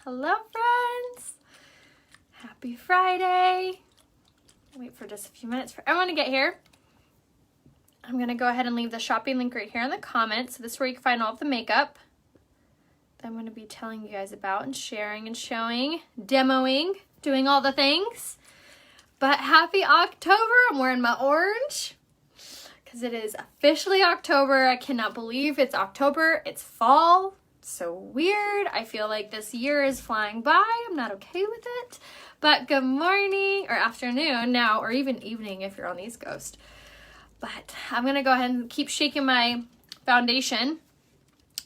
Hello friends! Happy Friday! Wait for just a few minutes for everyone to get here. I'm going to go ahead and leave the shopping link right here in the comments. So this is where you can find all of the makeup that I'm going to be telling you guys about and sharing and showing, demoing, doing all the things. But happy October! I'm wearing my orange because it is officially October. I cannot believe it's October. It's fall. So weird. I feel like this year is flying by. I'm not okay with it. But good morning or afternoon now, or even evening if you're on the East Coast. But I'm going to go ahead and keep shaking my foundation.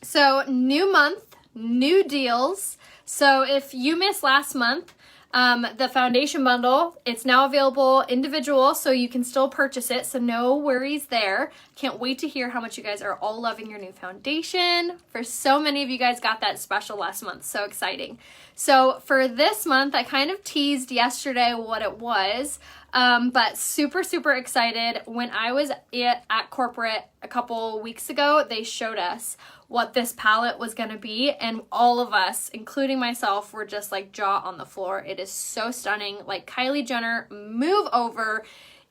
So new month, new deals. So if you missed last month, the foundation bundle, it's now available individual, so you can still purchase it, so no worries there. Can't wait to hear how much you guys are all loving your new foundation. For so many of you guys got that special last month, so exciting. So for this month, I kind of teased yesterday what it was, but super excited. When I was at corporate a couple weeks ago, they showed us what this palette was going to be, and all of us, including myself, were just like jaw on the floor. It is so stunning. Like Kylie Jenner, move over.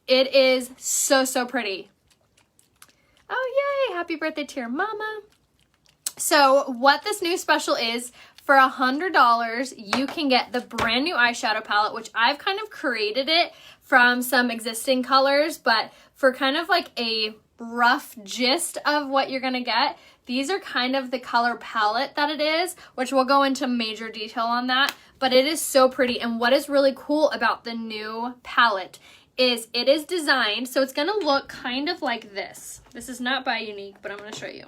It is so pretty. Oh yay, happy birthday to your mama. So what this new special is, for $100 you can get the brand new eyeshadow palette, which I've kind of created it from some existing colors, but for kind of like a rough gist of what you're gonna get, these are kind of the color palette that it is, which we'll go into major detail on that, but it is so pretty. And what is really cool about the new palette is it is designed, so it's gonna look kind of like this. This is not by Unique, but I'm gonna show you.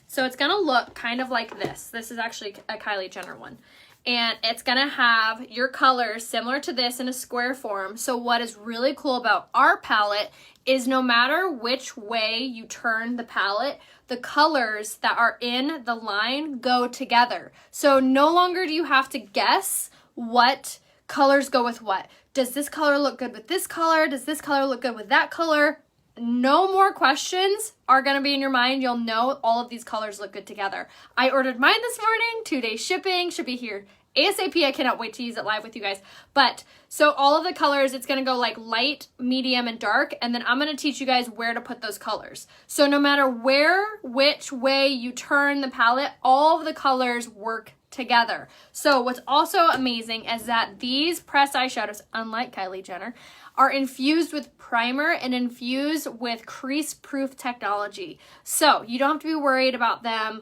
So it's gonna look kind of like this. This is actually a Kylie Jenner one. And it's gonna have your colors similar to this in a square form. So what is really cool about our palette is no matter which way you turn the palette, the colors that are in the line go together. So no longer do you have to guess what colors go with what. Does this color look good with this color? Does this color look good with that color? No more questions are going to be in your mind. You'll know all of these colors look good together. I ordered mine this morning, 2-day shipping, should be here ASAP. I cannot wait to use it live with you guys. But so all of the colors, it's going to go like light, medium, and dark. And then I'm going to teach you guys where to put those colors. So no matter which way you turn the palette, all of the colors work together. So what's also amazing is that these pressed eyeshadows, unlike Kylie Jenner, are infused with primer and infused with crease-proof technology. So you don't have to be worried about them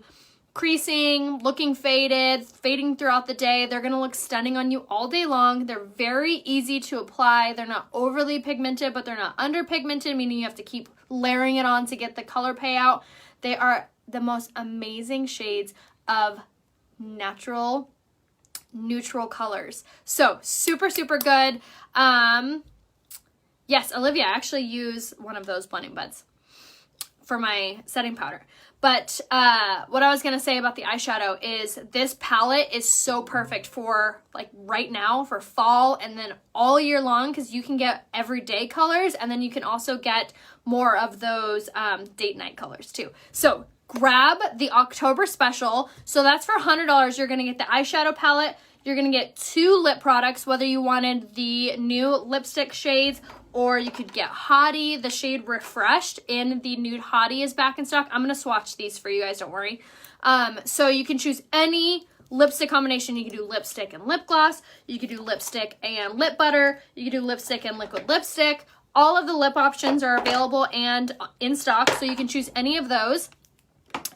creasing, looking faded, fading throughout the day. They're gonna look stunning on you all day long. They're very easy to apply. They're not overly pigmented, but they're not underpigmented, meaning you have to keep layering it on to get the color payout. They are the most amazing shades of natural, neutral colors. So super good. Yes, Olivia, I actually use one of those blending buds for my setting powder. But what I was going to say about the eyeshadow is this palette is so perfect for like right now for fall and then all year long, because you can get everyday colors and then you can also get more of those date night colors too. So grab the October special. So that's for $100. You're going to get the eyeshadow palette. You're going to get 2 lip products, whether you wanted the new lipstick shades or you could get Hottie. The shade Refreshed in the Nude Hottie is back in stock. I'm going to swatch these for you guys, don't worry. So you can choose any lipstick combination. You can do lipstick and lip gloss. You can do lipstick and lip butter. You can do lipstick and liquid lipstick. All of the lip options are available and in stock, so you can choose any of those.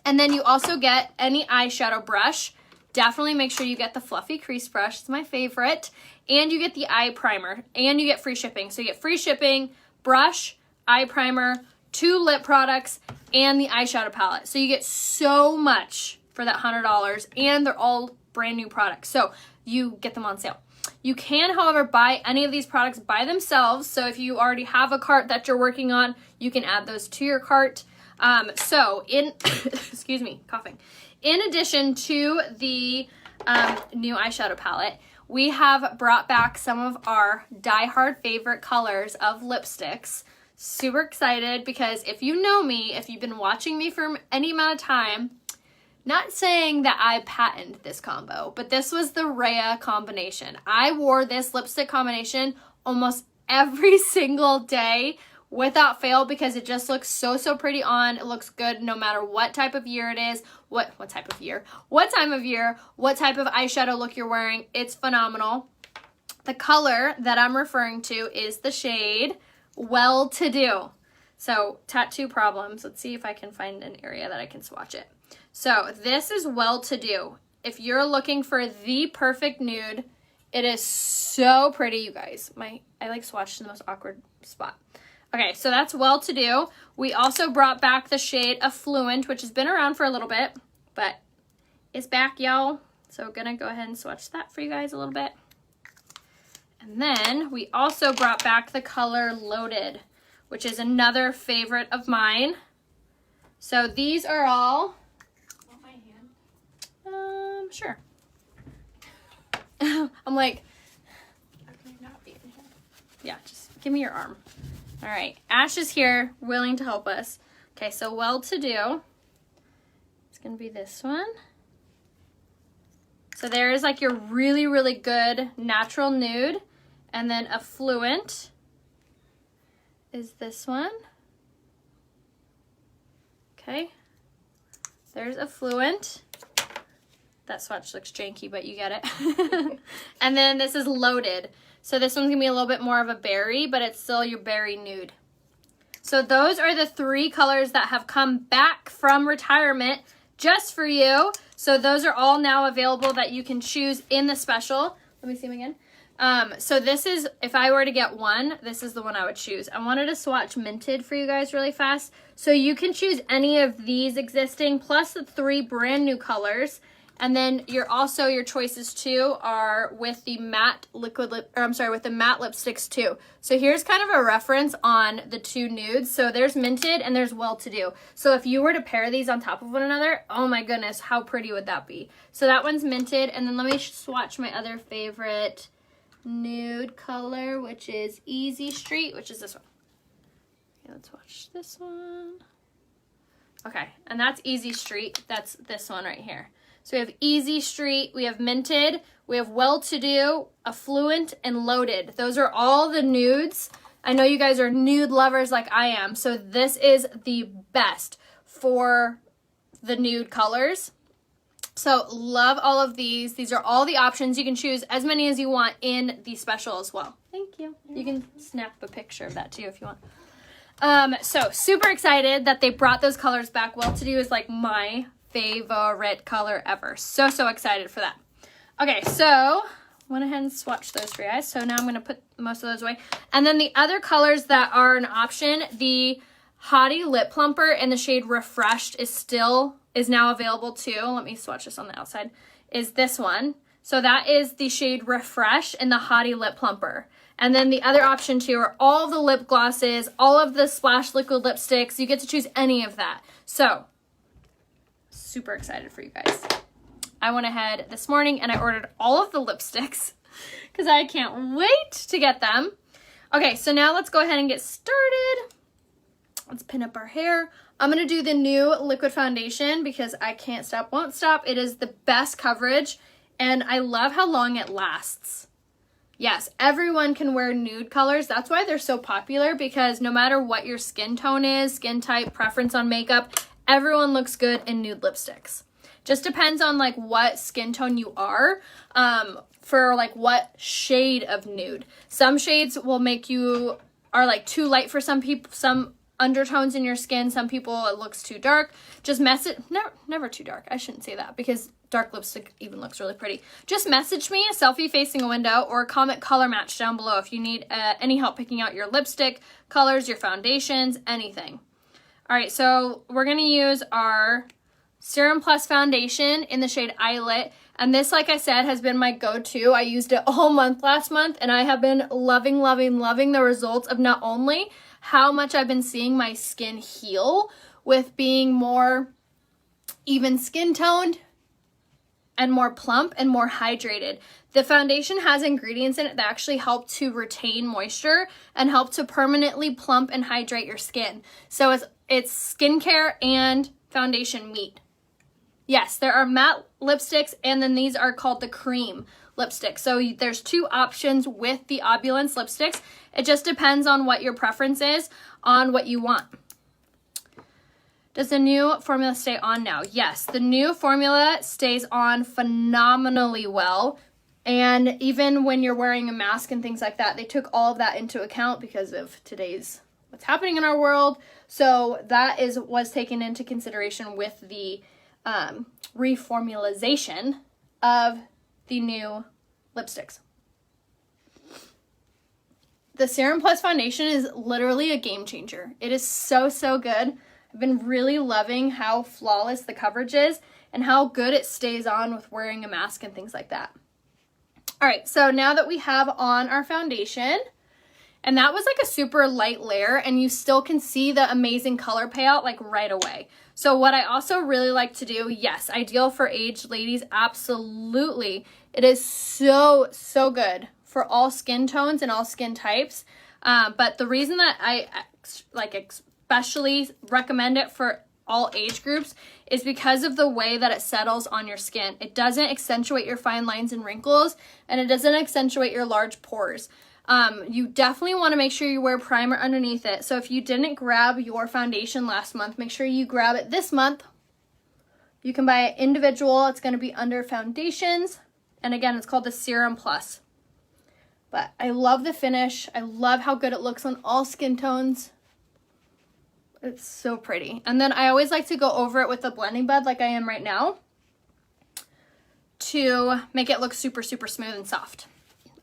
And then you also get any eyeshadow brush. Definitely make sure you get the fluffy crease brush. It's my favorite. And you get the eye primer. And you get free shipping. So you get free shipping, brush, eye primer, 2 lip products, and the eyeshadow palette. So you get so much for that $100. And they're all brand new products. So you get them on sale. You can, however, buy any of these products by themselves. So if you already have a cart that you're working on, you can add those to your cart. Excuse me, coughing. In addition to the new eyeshadow palette, we have brought back some of our die-hard favorite colors of lipsticks. Super excited because if you know me, if you've been watching me for any amount of time, Not saying that I patented this combo, but this was the Rhea combination. I wore this lipstick combination almost every single day without fail because it just looks so, so pretty on. It looks good no matter what type of year it is, what time of year, what type of eyeshadow look you're wearing. It's phenomenal. The color that I'm referring to is the shade Well-To-Do. So tattoo problems. Let's see if I can find an area that I can swatch it. So this is Well-To-Do. If you're looking for the perfect nude, it is so pretty, you guys. I like swatched in the most awkward spot. Okay, so that's Well-To-Do. We also brought back the shade Affluent, which has been around for a little bit, but it's back, y'all. So gonna go ahead and swatch that for you guys a little bit. And then we also brought back the color Loaded, which is another favorite of mine. So these are all... Want my hand? Sure. I'm like, how can I not be in here? Yeah, just give me your arm. All right, Ash is here, willing to help us. Okay, so Well-To-Do. It's gonna be this one. So there is like your really, really good natural nude. And then Affluent is this one. Okay, there's Affluent. That swatch looks janky, but you get it. And then this is Loaded. So this one's gonna be a little bit more of a berry, but it's still your berry nude. So those are the 3 colors that have come back from retirement just for you. So those are all now available that you can choose in the special. Let me see them again. So this is, if I were to get one, this is the one I would choose. I wanted to swatch Minted for you guys really fast. So you can choose any of these existing plus the 3 brand new colors. And then your choices too are with the matte with the matte lipsticks too. So here's kind of a reference on the 2 nudes. So there's Minted and there's Well-To-Do. So if you were to pair these on top of one another, oh my goodness, how pretty would that be? So that one's Minted. And then let me swatch my other favorite nude color, which is Easy Street, which is this one. Okay, let's watch this one. Okay, and that's Easy Street. That's this one right here. So we have Easy Street, we have Minted, we have Well-To-Do, Affluent, and Loaded. Those are all the nudes. I know you guys are nude lovers like I am, so this is the best for the nude colors. So love all of these. These are all the options. You can choose as many as you want in the special as well. Thank you. You can snap a picture of that too if you want. So super excited that they brought those colors back. Well-To-Do is like my favorite color ever. So excited for that. Okay, so went ahead and swatched those for you guys. So now I'm going to put most of those away. And then the other colors that are an option, the Hottie Lip Plumper in the shade Refreshed is now available too. Let me swatch this on the outside. Is this one. So that is the shade Refresh in the Hottie Lip Plumper. And then the other option too are all the lip glosses, all of the Splash liquid lipsticks. You get to choose any of that. So super excited for you guys. I went ahead this morning and I ordered all of the lipsticks because I can't wait to get them. Okay, so now let's go ahead and get started. Let's pin up our hair. I'm going to do the new liquid foundation because I can't stop, won't stop. It is the best coverage and I love how long it lasts. Yes, everyone can wear nude colors. That's why they're so popular because no matter what your skin tone is, skin type, preference on makeup, everyone looks good in nude lipsticks. Just depends on like what skin tone you are, for like what shade of nude. Some shades will make you are like too light for some people, some undertones in your skin. Some people it looks too dark. Just message, never too dark. I shouldn't say that because dark lipstick even looks really pretty. Just message me a selfie facing a window or comment color match down below if you need any help picking out your lipstick colors, your foundations, anything. All right, so we're gonna use our Serum Plus foundation in the shade Eyelet. And this, like I said, has been my go-to. I used it all month last month and I have been loving, loving, loving the results of not only how much I've been seeing my skin heal with being more even skin toned and more plump and more hydrated. The foundation has ingredients in it that actually help to retain moisture and help to permanently plump and hydrate your skin. So it's skincare and foundation meet. Yes, there are matte lipsticks, and then these are called the cream lipsticks. So there's two options with the Opulence lipsticks. It just depends on what your preference is, on what you want. Does the new formula stay on now? Yes, the new formula stays on phenomenally well. And even when you're wearing a mask and things like that, they took all of that into account because of what's happening in our world. So that was taken into consideration with the reformulation of the new lipsticks. The Serum Plus foundation is literally a game changer. It is so, so good. I've been really loving how flawless the coverage is and how good it stays on with wearing a mask and things like that. All right, so now that we have on our foundation, and that was like a super light layer, and you still can see the amazing color payout like right away. So what I also really like to do, yes, ideal for aged ladies, absolutely. It is so, so good for all skin tones and all skin types. But the reason that I especially recommend it for all age groups is because of the way that it settles on your skin. It doesn't accentuate your fine lines and wrinkles, and it doesn't accentuate your large pores. You definitely want to make sure you wear primer underneath it. So if you didn't grab your foundation last month, make sure you grab it this month. You can buy it individual. It's going to be under foundations. And again, it's called the Serum Plus. But I love the finish. I love how good it looks on all skin tones. It's so pretty. And then I always like to go over it with a blending bud like I am right now to make it look super, super smooth and soft.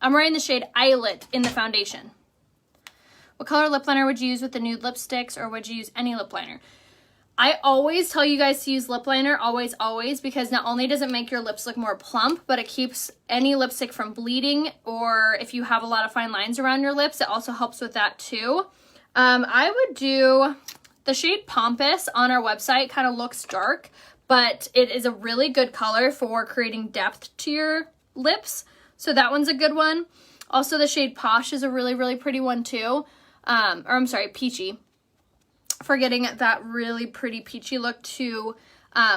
I'm wearing the shade Eyelet in the foundation. What color lip liner would you use with the nude lipsticks, or would you use any lip liner? I always tell you guys to use lip liner, always, always, because not only does it make your lips look more plump, but it keeps any lipstick from bleeding, or if you have a lot of fine lines around your lips, it also helps with that too. I would do the shade Pompous on our website. Kind of looks dark, but it is a really good color for creating depth to your lips. So that one's a good one. Also, the shade Posh is a really, really pretty one too. Peachy. For getting that really pretty peachy look to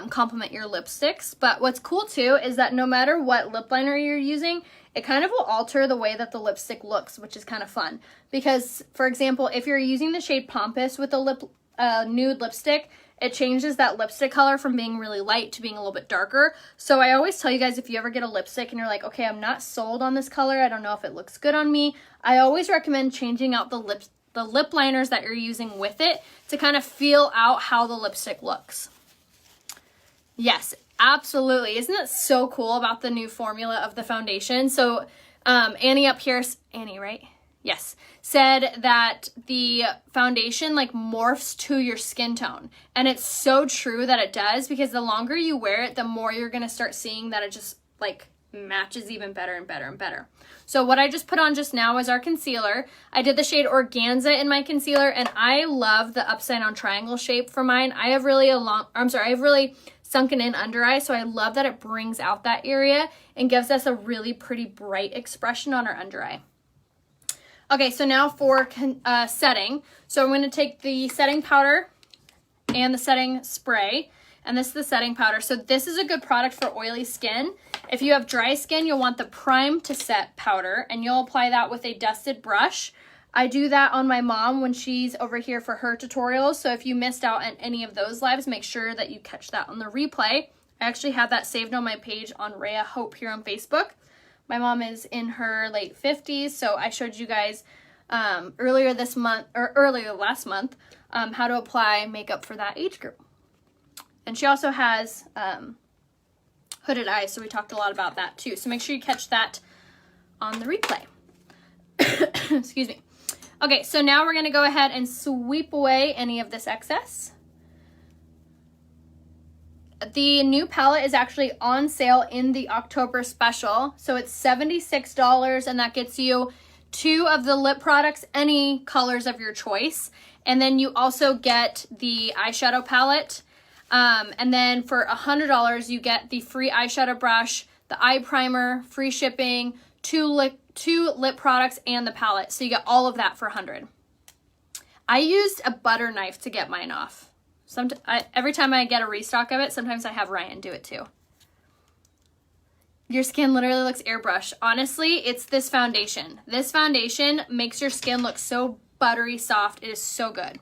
complement your lipsticks. But what's cool too is that no matter what lip liner you're using, it kind of will alter the way that the lipstick looks, which is kind of fun. Because, for example, if you're using the shade Pompous with a nude lipstick, it changes that lipstick color from being really light to being a little bit darker. So I always tell you guys, if you ever get a lipstick and you're like, okay, I'm not sold on this color, I don't know if it looks good on me, I always recommend changing out the lip liners that you're using with it to kind of feel out how the lipstick looks. Yes, absolutely. Isn't it so cool about the new formula of the foundation? So Annie up here, Annie, right? Yes, said that the foundation like morphs to your skin tone. And it's so true that it does, because the longer you wear it, the more you're going to start seeing that it just like matches even better and better and better. So what I just put on just now is our concealer. I did the shade Organza in my concealer, and I love the upside down triangle shape for mine. I have really sunken in under eye, so I love that it brings out that area and gives us a really pretty bright expression on our under eye. Okay, so now for setting. So I'm going to take the setting powder and the setting spray, and this is the setting powder. So this is a good product for oily skin. If you have dry skin, you'll want the Prime to Set powder, and you'll apply that with a dusted brush. I do that on my mom when she's over here for her tutorials, so if you missed out on any of those lives, make sure that you catch that on the replay. I actually have that saved on my page on Rhea Hope here on Facebook. My mom is in her late 50s, so I showed you guys earlier last month how to apply makeup for that age group. And she also has hooded eyes, so we talked a lot about that too. So make sure you catch that on the replay. Excuse me. Okay, so now we're going to go ahead and sweep away any of this excess. The new palette is actually on sale in the October special. So it's $76, and that gets you 2 of the lip products, any colors of your choice. And then you also get the eyeshadow palette. And then for $100, you get the free eyeshadow brush, the eye primer, free shipping, 2 lip products, and the palette. So you get all of that for $100. I used a butter knife to get mine off. Every time I get a restock of it, sometimes I have Ryan do it too. Your skin literally looks airbrushed. Honestly, it's this foundation. This foundation makes your skin look so buttery soft. It is so good.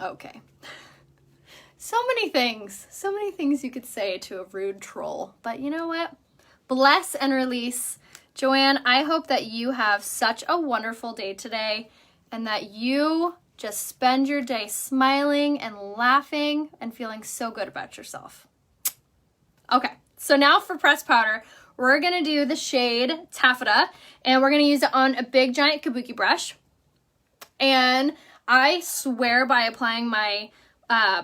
Okay. So many things you could say to a rude troll. But you know what? Bless and release. Joanne, I hope that you have such a wonderful day today and that you just spend your day smiling and laughing and feeling so good about yourself. Okay, so now for pressed powder, we're gonna do the shade Taffeta, and we're gonna use it on a big giant kabuki brush. And I swear by applying my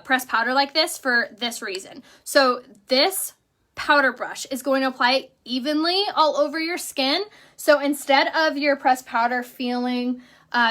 pressed powder like this for this reason. So this powder brush is going to apply evenly all over your skin. So instead of your pressed powder feeling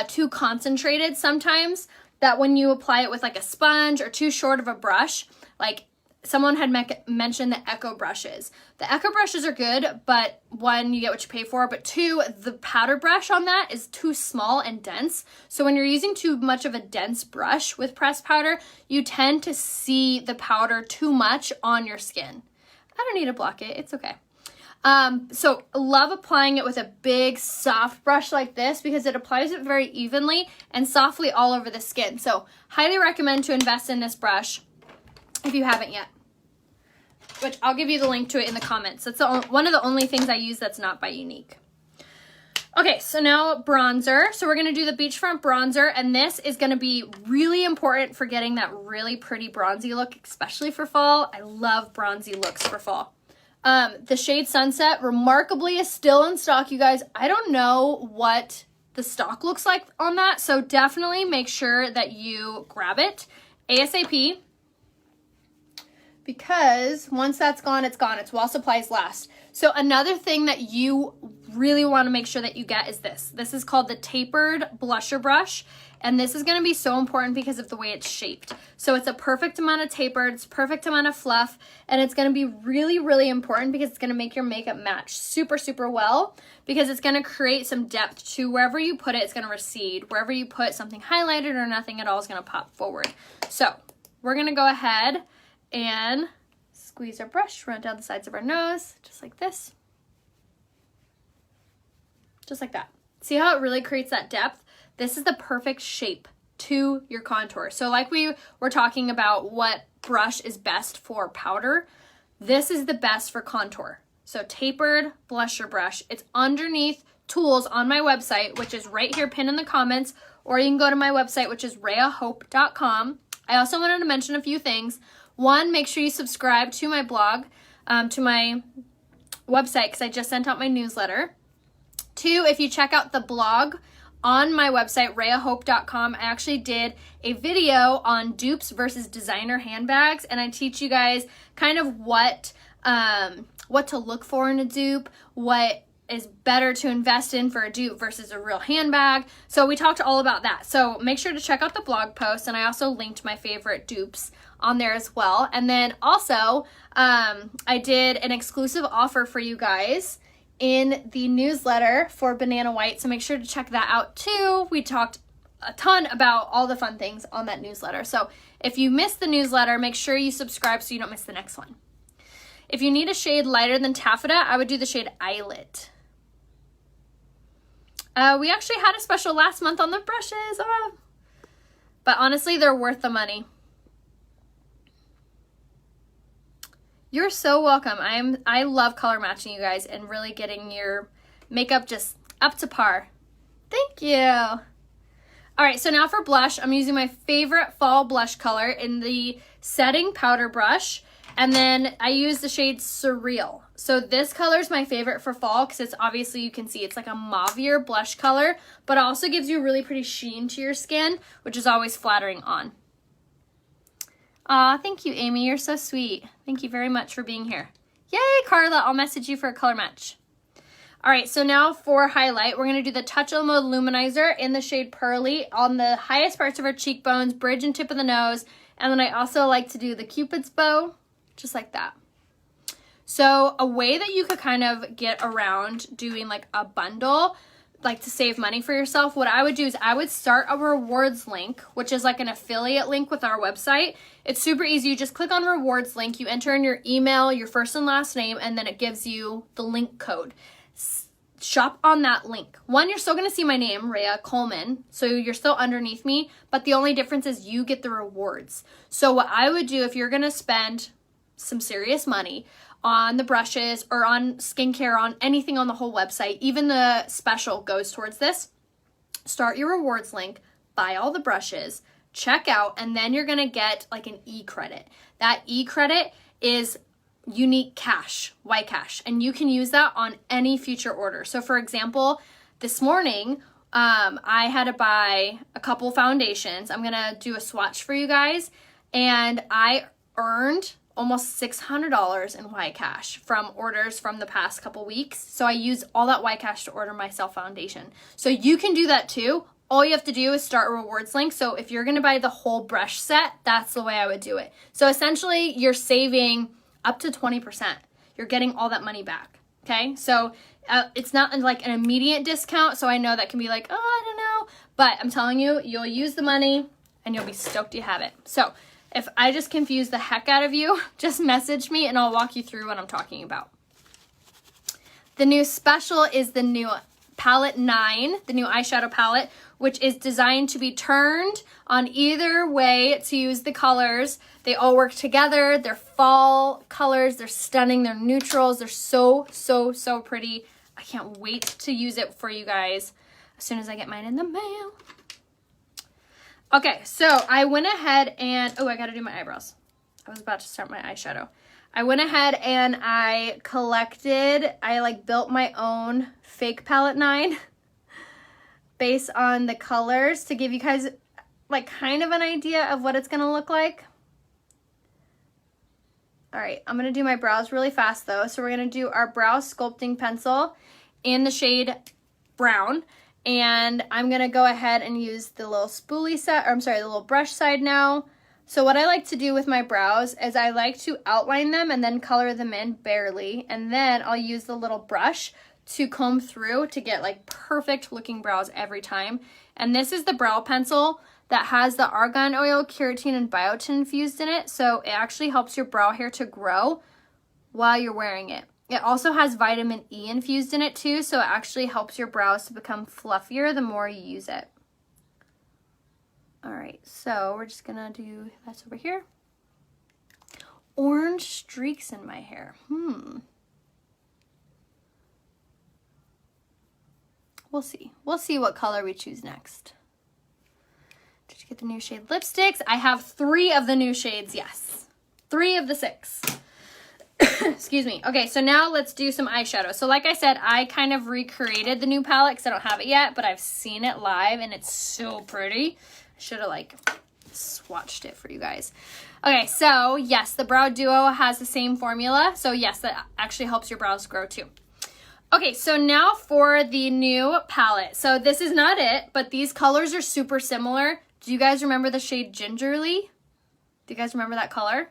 too concentrated sometimes, that when you apply it with like a sponge or too short of a brush, like someone had mentioned the Echo brushes. The Echo brushes are good, but one, you get what you pay for, but two, the powder brush on that is too small and dense. So when you're using too much of a dense brush with pressed powder, you tend to see the powder too much on your skin. I don't need to block it, it's okay. So love applying it with a big soft brush like this because it applies it very evenly and softly all over the skin. So highly recommend to invest in this brush if you haven't yet, which I'll give you the link to it in the comments. That's one of the only things I use that's not by Unique. Okay, so now bronzer. So we're gonna do the Beachfront bronzer, and this is gonna be really important for getting that really pretty bronzy look, especially for fall. I love bronzy looks for fall. The shade Sunset, remarkably, is still in stock, you guys. I don't know what the stock looks like on that, so definitely make sure that you grab it ASAP, because once that's gone, it's gone. It's while supplies last. So another thing that you really want to make sure that you get is this. This is called the tapered blusher brush. And this is going to be so important because of the way it's shaped. So it's a perfect amount of taper, it's perfect amount of fluff, and it's going to be really, really important because it's going to make your makeup match super, super well, because it's going to create some depth to wherever you put it, it's going to recede. Wherever you put something highlighted or nothing at all is going to pop forward. So we're going to go ahead and squeeze our brush, run down the sides of our nose, just like this. Just like that. See how it really creates that depth? This is the perfect shape to your contour. So like we were talking about what brush is best for powder, this is the best for contour. So tapered blusher brush. It's underneath tools on my website, which is right here pinned in the comments, or you can go to my website, which is reahope.com. I also wanted to mention a few things. One, make sure you subscribe to my blog, to my website, because I just sent out my newsletter. Two, if you check out the blog on my website, reahope.com, I actually did a video on dupes versus designer handbags, and I teach you guys kind of what to look for in a dupe, what is better to invest in for a dupe versus a real handbag. So we talked all about that. So make sure to check out the blog post, and I also linked my favorite dupes on there as well. And then also, I did an exclusive offer for you guys in the newsletter for Banana White, so make sure to check that out too. We talked a ton about all the fun things on that newsletter. So if you missed the newsletter, make sure you subscribe so you don't miss the next one. If you need a shade lighter than Taffeta, I would do the shade Eyelet. We actually had a special last month on the brushes, but honestly, they're worth the money. You're so welcome. I love color matching, you guys, and really getting your makeup just up to par. Thank you. All right, so now for blush, I'm using my favorite fall blush color in the setting powder brush, and then I use the shade Surreal. So this color is my favorite for fall because it's obviously, you can see it's like a mauvier blush color, but it also gives you a really pretty sheen to your skin, which is always flattering on. Aw, thank you, Amy. You're so sweet. Thank you very much for being here. Yay, Carla. I'll message you for a color match. All right, so now for highlight, we're going to do the Touch of Mode Luminizer in the shade Pearly on the highest parts of our cheekbones, bridge and tip of the nose. And then I also like to do the Cupid's bow, just like that. So a way that you could kind of get around doing like a bundle like to save money for yourself, what I would do is I would start a rewards link, which is like an affiliate link with our website. It's super easy. You just click on rewards link, you enter in your email, your first and last name, and then it gives you the link code. Shop on that link. One, you're still going to see my name, Rhea Coleman, so you're still underneath me, but the only difference is you get the rewards. So what I would do if you're going to spend some serious money on the brushes or on skincare, on anything on the whole website, even the special goes towards this, start your rewards link, buy all the brushes, check out, and then you're going to get like an e-credit. That e-credit is unique cash, white cash, and you can use that on any future order. So for example, this morning, I had to buy a couple foundations. I'm gonna do a swatch for you guys, and I earned almost $600 in white cash from orders from the past couple weeks. So I used all that white cash to order myself foundation. So you can do that too. All you have to do is start a rewards link. So if you're gonna buy the whole brush set, that's the way I would do it. So essentially you're saving up to 20%. You're getting all that money back, okay? So it's not like an immediate discount, so I know that can be like, oh, I don't know. But I'm telling you, you'll use the money and you'll be stoked you have it. So if I just confuse the heck out of you, just message me and I'll walk you through what I'm talking about. The new special is the new palette 9, the new eyeshadow palette, which is designed to be turned on either way to use the colors. They all work together. They're fall colors. They're stunning. They're neutrals. They're so, so, so pretty. I can't wait to use it for you guys as soon as I get mine in the mail. Okay, so I went ahead and, oh, I got to do my eyebrows. I was about to start my eyeshadow. I went ahead and I built my own fake palette 9 based on the colors to give you guys like kind of an idea of what it's going to look like. All right, I'm going to do my brows really fast though. So we're going to do our brow sculpting pencil in the shade brown. And I'm going to go ahead and use the little spoolie set, or I'm sorry, the little brush side now. So what I like to do with my brows is I like to outline them and then color them in barely. And then I'll use the little brush to comb through to get like perfect looking brows every time. And this is the brow pencil that has the argan oil, keratin, and biotin infused in it. So it actually helps your brow hair to grow while you're wearing it. It also has vitamin E infused in it too, so it actually helps your brows to become fluffier the more you use it. All right, so we're just gonna do that over here. Orange streaks in my hair. We'll see. We'll see what color we choose next. Did you get the new shade lipsticks? I have 3 of the new shades, yes. 3 of the 6. Excuse me. Okay, so now let's do some eyeshadow. So like I said, I kind of recreated the new palette because I don't have it yet, but I've seen it live and it's so pretty. I should have like swatched it for you guys. Okay, so yes, the Brow Duo has the same formula. So yes, that actually helps your brows grow too. Okay, so now for the new palette. So this is not it, but these colors are super similar. Do you guys remember the shade Gingerly? Do you guys remember that color?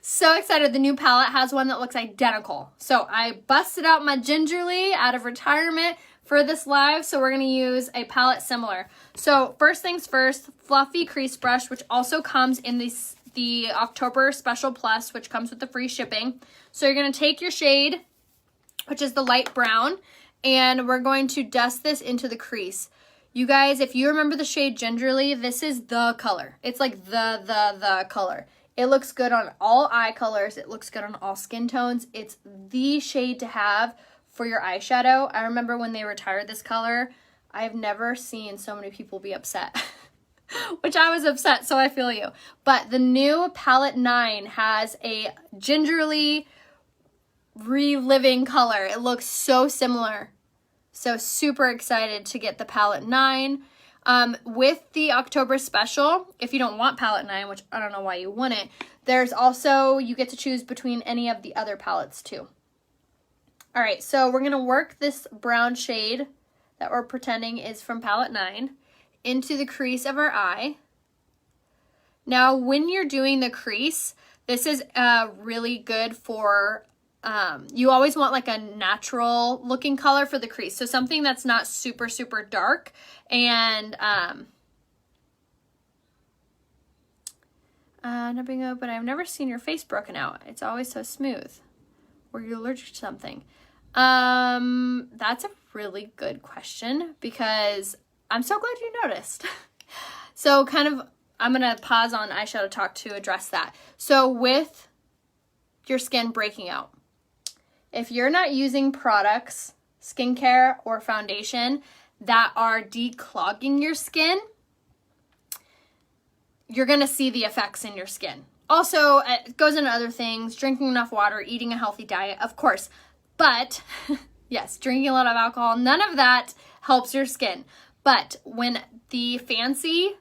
So excited. The new palette has one that looks identical. So I busted out my Gingerly out of retirement for this live. So we're going to use a palette similar. So first things first, fluffy crease brush, which also comes in the October Special Plus, which comes with the free shipping. So you're going to take your shade, which is the light brown, and we're going to dust this into the crease. You guys, if you remember the shade Gingerly, this is the color. It's like the color. It looks good on all eye colors. It looks good on all skin tones. It's the shade to have for your eyeshadow. I remember when they retired this color, I've never seen so many people be upset, which I was upset, so I feel you. But the new palette 9 has a Gingerly reliving color. It looks so similar. So super excited to get the palette 9. With the October special, if you don't want palette 9, which I don't know why you wouldn't, there's also, you get to choose between any of the other palettes too. All right, so we're going to work this brown shade that we're pretending is from palette 9 into the crease of our eye. Now, when you're doing the crease, this is really good for you always want like a natural looking color for the crease. So something that's not super, super dark. And not being open, I've never seen your face broken out. It's always so smooth. Were you allergic to something? That's a really good question because I'm so glad you noticed. So kind of, I'm going to pause on eyeshadow talk to address that. So with your skin breaking out, if you're not using products, skincare or foundation that are declogging your skin, you're going to see the effects in your skin. Also, it goes into other things, drinking enough water, eating a healthy diet, of course. But yes, drinking a lot of alcohol, none of that helps your skin. But when the Fancy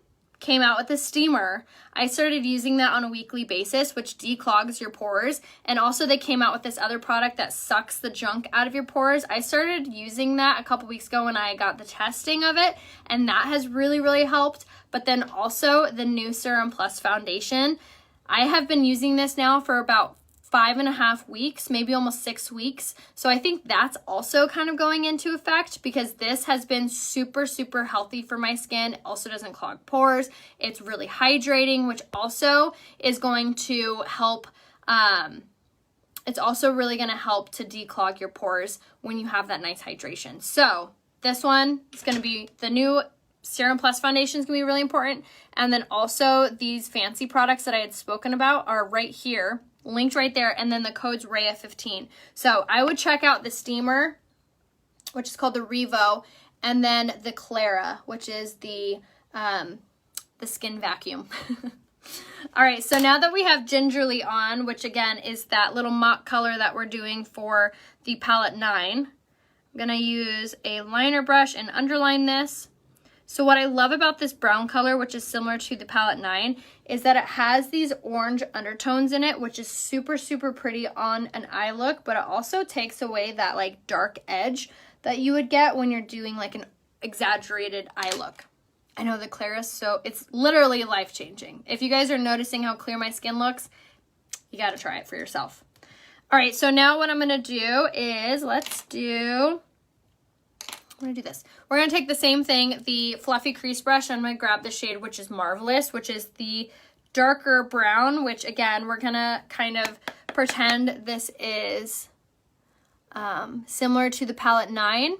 came out with the steamer, I started using that on a weekly basis, which declogs your pores. And also they came out with this other product that sucks the junk out of your pores. I started using that a couple weeks ago when I got the testing of it, and that has really, really helped. But then also the new Serum Plus foundation. I have been using this now for about 5.5 weeks, maybe almost 6 weeks. So I think that's also kind of going into effect because this has been super, super healthy for my skin. It also doesn't clog pores. It's really hydrating, which also is going to help. It's also really going to help to declog your pores when you have that nice hydration. So this one is going to be the new Serum Plus foundation is going to be really important. And then also these Fancy products that I had spoken about are right here, linked right there. And then the code's Rhea15. So I would check out the steamer, which is called the Revo, and then the Clara, which is the skin vacuum. All right, so now that we have Gingerly on, which again is that little mock color that we're doing for the palette 9, I'm gonna use a liner brush and underline this. So what I love about this brown color, which is similar to the palette 9, is that it has these orange undertones in it, which is super, super pretty on an eye look, but it also takes away that like dark edge that you would get when you're doing like an exaggerated eye look. I know the Clara, so it's literally life-changing. If you guys are noticing how clear my skin looks, you gotta try it for yourself. All right, so now what I'm gonna do is, I'm gonna do this. We're gonna take the same thing, the fluffy crease brush. I'm gonna grab the shade, which is Marvelous, which is the darker brown, which again, we're gonna kind of pretend this is similar to the palette 9.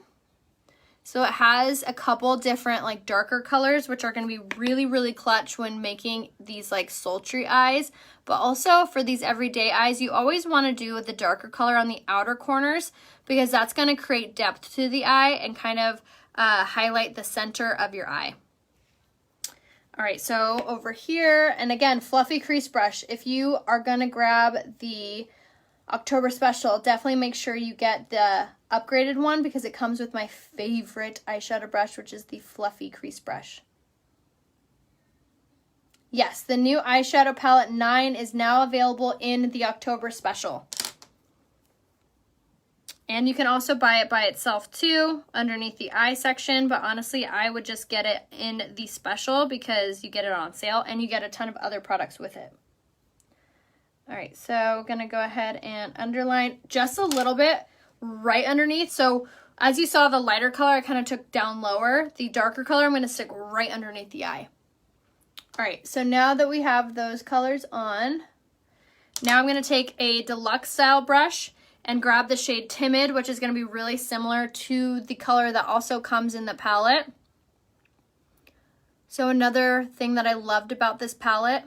So it has a couple different like darker colors, which are going to be really, really clutch when making these like sultry eyes. But also for these everyday eyes, you always want to do the darker color on the outer corners because that's going to create depth to the eye and kind of highlight the center of your eye. All right, so over here, and again, fluffy crease brush. If you are going to grab the October special, definitely make sure you get the upgraded one because it comes with my favorite eyeshadow brush, which is the fluffy crease brush. Yes, the new eyeshadow palette 9 is now available in the October special. And you can also buy it by itself too, underneath the eye section, but honestly, I would just get it in the special because you get it on sale and you get a ton of other products with it. All right, so I'm gonna go ahead and underline just a little bit right underneath. So as you saw, the lighter color I kind of took down lower. The darker color I'm gonna stick right underneath the eye. All right, so now that we have those colors on, now I'm gonna take a deluxe style brush and grab the shade Timid, which is gonna be really similar to the color that also comes in the palette. So another thing that I loved about this palette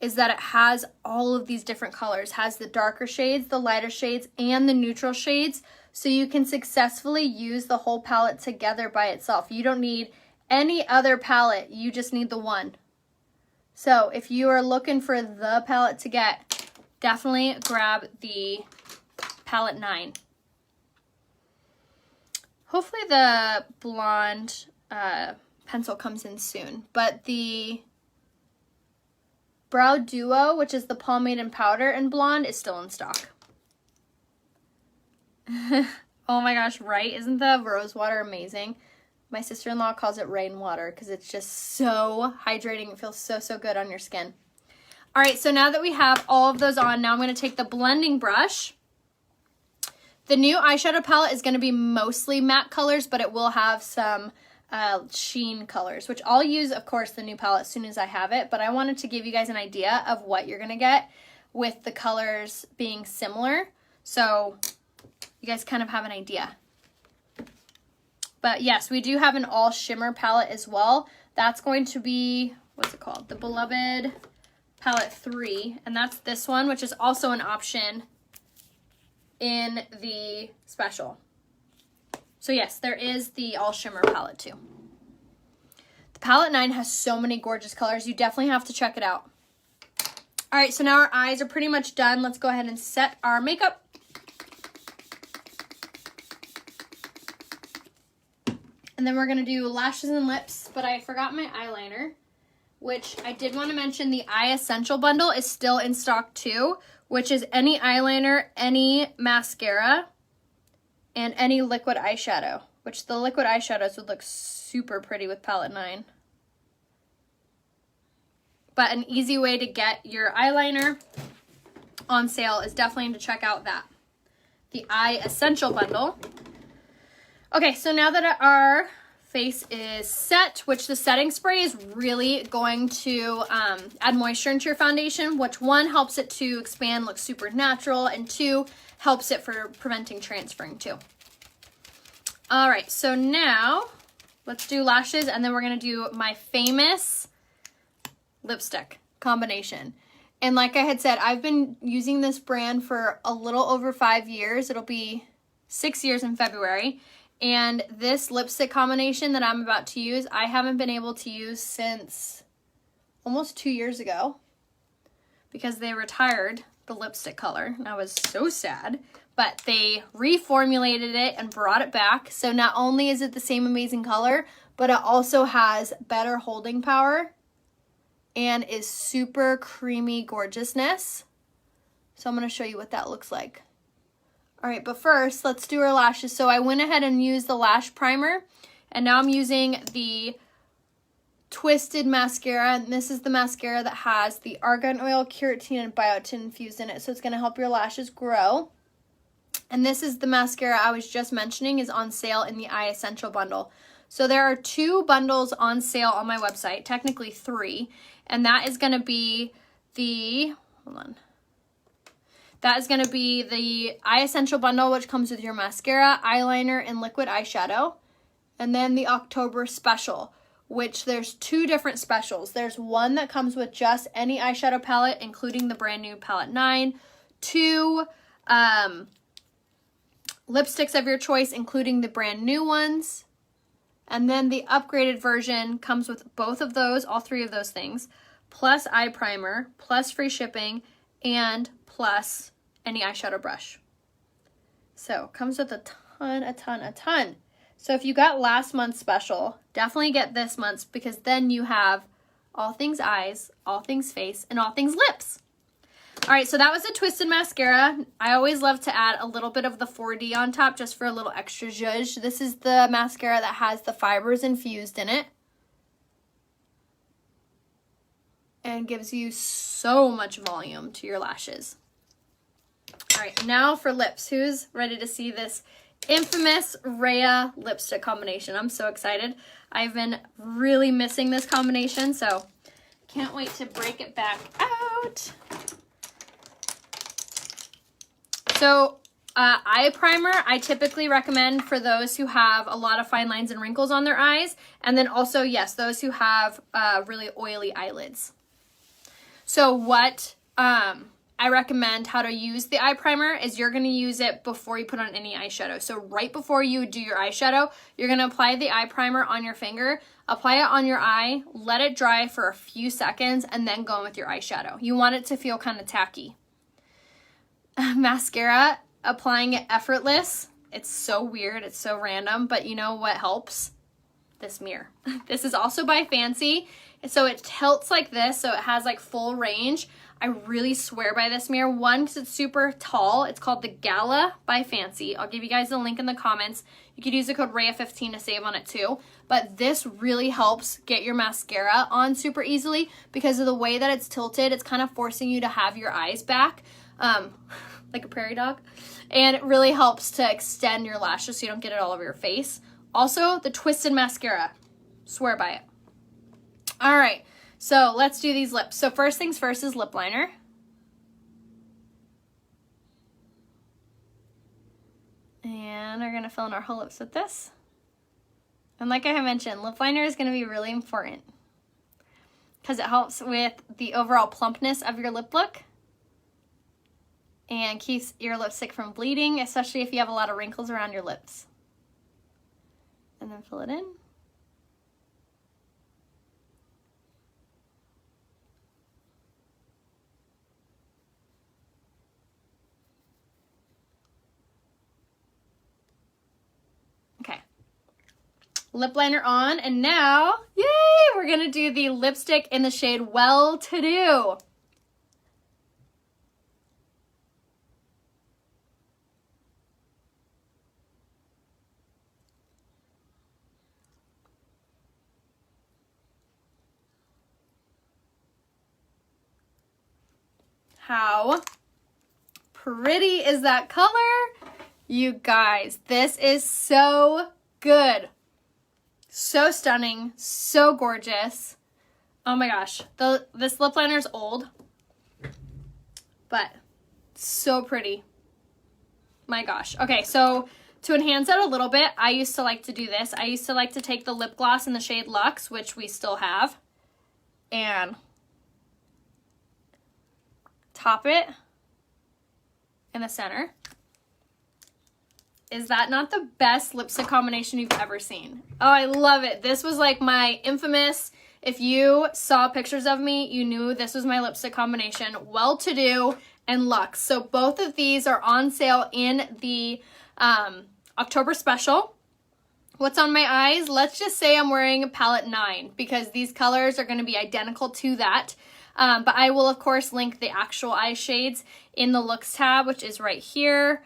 is that it has all of these different colors. It has the darker shades, the lighter shades, and the neutral shades. So you can successfully use the whole palette together by itself. You don't need any other palette, you just need the one. So if you are looking for the palette to get, definitely grab the palette 9. Hopefully the blonde pencil comes in soon, but the Brow Duo, which is the pomade and powder and blonde, is still in stock. Oh my gosh, right? Isn't the rose water amazing? My sister-in-law calls it rainwater because it's just so hydrating. It feels so, so good on your skin. All right, so now that we have all of those on, now I'm going to take the blending brush The new eyeshadow palette is going to be mostly matte colors, but it will have some sheen colors, which I'll use, of course, the new palette as soon as I have it, but I wanted to give you guys an idea of what you're going to get with the colors being similar, so you guys kind of have an idea. But yes, we do have an all shimmer palette as well. That's going to be, what's it called? The Beloved Palette 3, and that's this one, which is also an option in the special. So yes, there is the all shimmer palette too. The palette 9 has so many gorgeous colors. You definitely have to check it out. All right, so now our eyes are pretty much done. Let's go ahead and set our makeup. And then we're going to do lashes and lips, but I forgot my eyeliner, which I did want to mention the Eye Essential Bundle is still in stock too, which is any eyeliner, any mascara, and any liquid eyeshadow, which the liquid eyeshadows would look super pretty with palette 9. But an easy way to get your eyeliner on sale is definitely to check out that. The Eye Essential Bundle. Okay, so now that our face is set, which the setting spray is really going to add moisture into your foundation, which 1 helps it to expand, look super natural, and 2 helps it for preventing transferring too. All right, so now let's do lashes, and then we're gonna do my famous lipstick combination. And like I had said, I've been using this brand for a little over 5 years. It'll be 6 years in February. And this lipstick combination that I'm about to use, I haven't been able to use since almost 2 years ago because they retired the lipstick color. And I was so sad, but they reformulated it and brought it back. So not only is it the same amazing color, but it also has better holding power and is super creamy gorgeousness. So I'm going to show you what that looks like. All right, but first, let's do our lashes. So I went ahead and used the lash primer, and now I'm using the Twisted mascara, and this is the mascara that has the argan oil, keratin, and biotin infused in it, so it's going to help your lashes grow. And this is the mascara I was just mentioning is on sale in the Eye Essential Bundle. So there are 2 bundles on sale on my website, technically 3, and that is going to be the, that is going to be the Eye Essential Bundle, which comes with your mascara, eyeliner, and liquid eyeshadow. And then the October Special, which there's 2 different specials. There's one that comes with just any eyeshadow palette, including the brand new palette 9. 2 lipsticks of your choice, including the brand new ones. And then the upgraded version comes with both of those, all 3 of those things, plus eye primer, plus free shipping, and plus any eyeshadow brush. So it comes with a ton. So if you got last month's special, definitely get this month's, because then you have all things eyes, all things face, and all things lips. All right, so that was a Twisted mascara. I always love to add a little bit of the 4D on top just for a little extra zhuzh. This is the mascara that has the fibers infused in it and gives you so much volume to your lashes. All right, now for lips. Who's ready to see this infamous Rhea lipstick combination? I'm so excited. I've been really missing this combination, so can't wait to break it back out. So eye primer, I typically recommend for those who have a lot of fine lines and wrinkles on their eyes, and then also, yes, those who have really oily eyelids. So what I recommend how to use the eye primer is you're going to use it before you put on any eyeshadow. So right before you do your eyeshadow, you're going to apply the eye primer on your finger, apply it on your eye, let it dry for a few seconds, and then go in with your eyeshadow. You want it to feel kind of tacky. Mascara, applying it effortless. It's so weird. It's so random, but you know what helps? This mirror. This is also by Fancy. So it tilts like this, so it has like full range. I really swear by this mirror. One, because it's super tall. It's called the Gala by Fancy. I'll give you guys the link in the comments. You could use the code RHEA15 to save on it too. But this really helps get your mascara on super easily because of the way that it's tilted. It's kind of forcing you to have your eyes back. like a prairie dog. And it really helps to extend your lashes so you don't get it all over your face. Also, the Twisted Mascara. Swear by it. All right, so let's do these lips. So first things first is lip liner. And we're gonna fill in our whole lips with this. And like I mentioned, lip liner is gonna be really important because it helps with the overall plumpness of your lip look and keeps your lipstick from bleeding, especially if you have a lot of wrinkles around your lips. And then fill it in. Okay. Lip liner on, and now, yay, we're gonna do the lipstick in the shade Well To Do. How pretty is that color? You guys, this is so good. So stunning, so gorgeous. Oh my gosh, this lip liner is old, but so pretty. My gosh. Okay, so to enhance it a little bit, I used to like to do this. I used to like to take the lip gloss in the shade Luxe, which we still have, and top it in the center. Is that not the best lipstick combination you've ever seen? Oh, I love it. This was like my infamous, if you saw pictures of me, you knew this was my lipstick combination, Well To Do and Luxe. So both of these are on sale in the October special. What's on my eyes? Let's just say I'm wearing palette 9 because these colors are going to be identical to that. But I will, of course, link the actual eye shades in the looks tab, which is right here.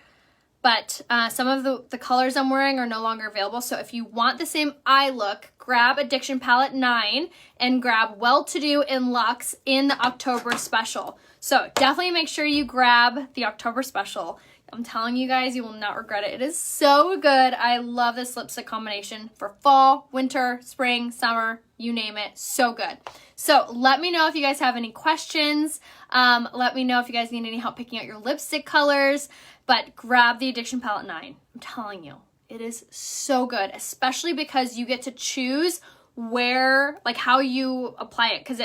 But some of the colors I'm wearing are no longer available. So if you want the same eye look, grab Addiction Palette 9 and grab Well To Do in Luxe in the October special. So definitely make sure you grab the October special. I'm telling you guys, you will not regret it. It is so good. I love this lipstick combination for fall, winter, spring, summer, you name it. So good. So let me know if you guys have any questions. Let me know if you guys need any help picking out your lipstick colors. But grab the Addiction Palette 9. I'm telling you, it is so good, especially because you get to choose where, like how you apply it, because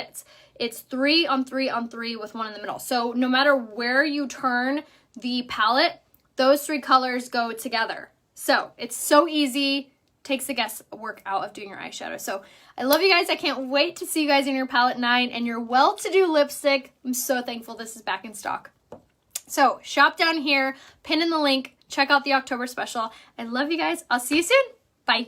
it's 3 on 3 on 3 with one in the middle. So no matter where you turn the palette, those 3 colors go together. So it's so easy, takes the guesswork out of doing your eyeshadow. So I love you guys. I can't wait to see you guys in your palette 9 and your Well To Do lipstick. I'm so thankful this is back in stock. So shop down here, pin in the link, check out the October special. I love you guys. I'll see you soon. Bye.